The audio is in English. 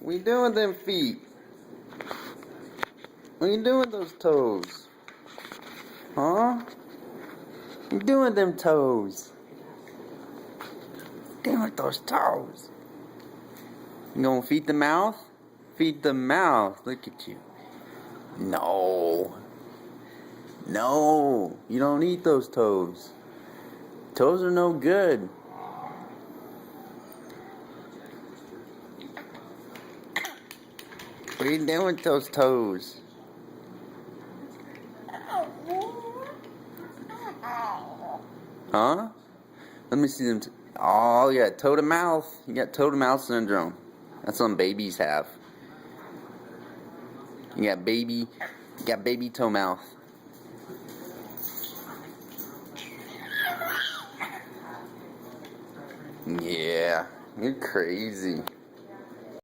What you doing with them feet? What you doing with those toes? Huh? What you doing with them toes? What you doing with those toes? You gonna feed the mouth? Feed the mouth. Look at you. No. No. You don't eat those toes. Toes are no good. What are you doing with those toes? Huh? Let me see them. Oh, you got toe to mouth. You got toe to mouth syndrome. That's what babies have. You got baby toe mouth. Yeah, you're crazy.